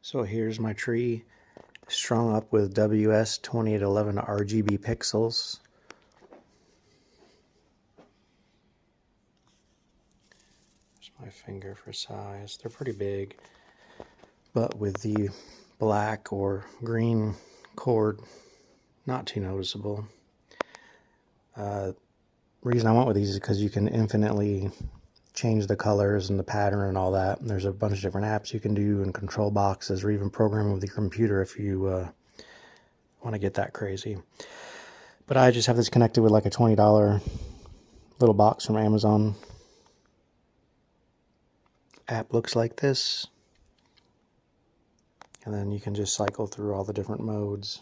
So here's my tree strung up with WS2811 RGB pixels. Here's my finger for size. They're pretty big, but with the black or green cord, not too noticeable. Reason I went with these is because you can infinitely change the colors and the pattern and all that. And there's a bunch of different apps you can do and control boxes, or even program with your computer if you want to get that crazy. But I just have this connected with like a $20 little box from Amazon. App looks like this. And then you can just cycle through all the different modes.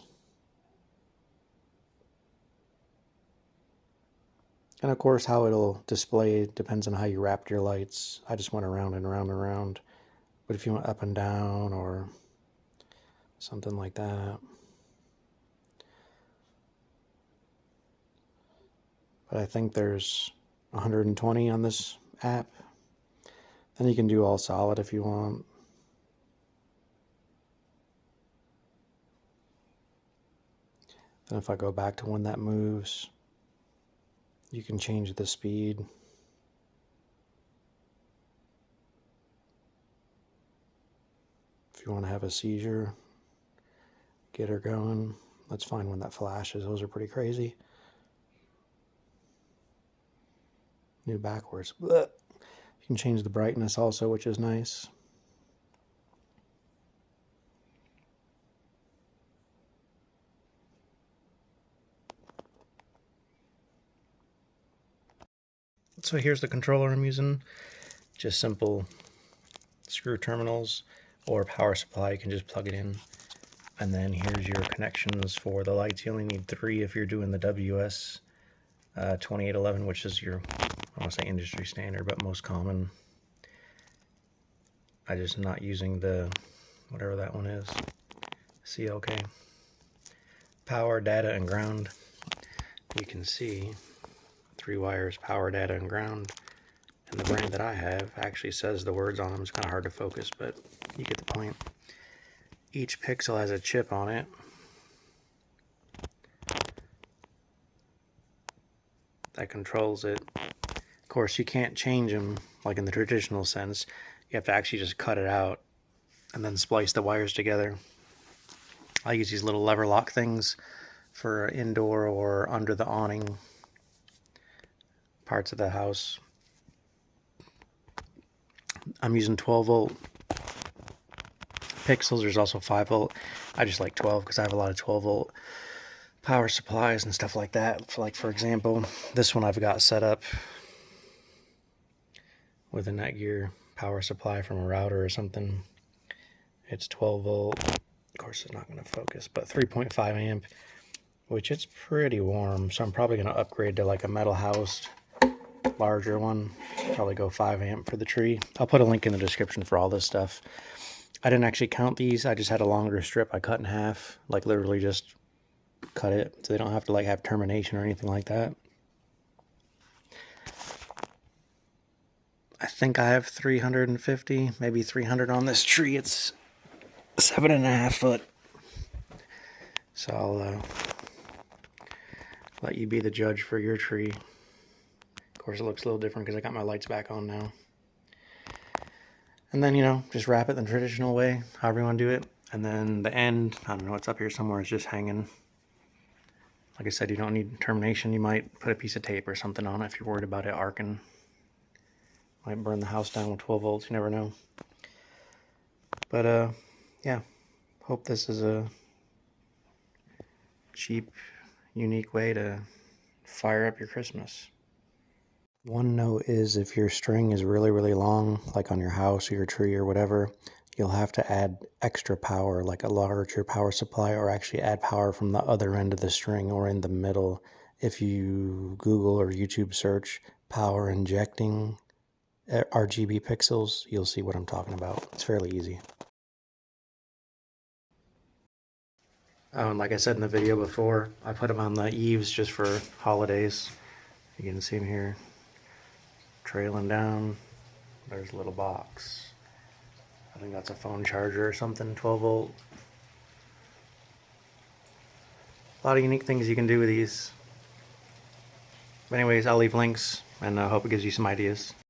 And of course, how it'll display depends on how you wrapped your lights. I just went around and around and around. But if you went up and down or something like that. But I think there's 120 on this app. Then you can do all solid if you want. Then if I go back to when that moves, you can change the speed. If you want to have a seizure, get her going. That's fine when that flashes. Those are pretty crazy. New backwards. Blech. You can change the brightness also, which is nice. So here's the controller I'm using. Just simple screw terminals or power supply. You can just plug it in. And then here's your connections for the lights. You only need 3 if you're doing the WS 2811, which is your, I want to say industry standard, but most common. I just not using the, whatever that one is, CLK. Power, data, and ground. You can see 3 wires, power, data, and ground. And the brand that I have actually says the words on them. It's kind of hard to focus, but you get the point. Each pixel has a chip on it. That controls it. Of course, you can't change them like in the traditional sense. You have to actually just cut it out and then splice the wires together. I use these little lever lock things for indoor or under the awning parts of the house. I'm using 12 volt pixels. There's also 5 volt. I just like 12 because I have a lot of 12 volt power supplies and stuff like that. Like for example, this one I've got set up with a Netgear power supply from a router or something. It's 12 volt. Of course, it's not going to focus, but 3.5 amp, which it's pretty warm. So I'm probably going to upgrade to like a metal housed larger one. Probably go 5 amp for the tree. I'll put a link in the description for all this stuff. I didn't actually count these. I just had a longer strip I cut in half, like literally just cut it so they don't have to like have termination or anything like that. I think I have 350, maybe 300 on this tree. It's 7.5 foot. So I'll let you be the judge for your tree. Of course, it looks a little different because I got my lights back on now. And then, you know, just wrap it the traditional way, however you want to do it. And then the end, I don't know, it's up here somewhere, it's just hanging. Like I said, you don't need termination. You might put a piece of tape or something on it if you're worried about it arcing. Might burn the house down with 12 volts, you never know. But, yeah, hope this is a cheap, unique way to fire up your Christmas. One note is if your string is really, really long, like on your house or your tree or whatever, you'll have to add extra power, like a larger power supply, or actually add power from the other end of the string or in the middle. If you Google or YouTube search power injecting RGB pixels, you'll see what I'm talking about. It's fairly easy. Oh, and like I said in the video before, I put them on the eaves just for holidays. You can see them here. Trailing down, there's a little box. I think that's a phone charger or something, 12 volt. A lot of unique things you can do with these. But anyways, I'll leave links and I hope it gives you some ideas.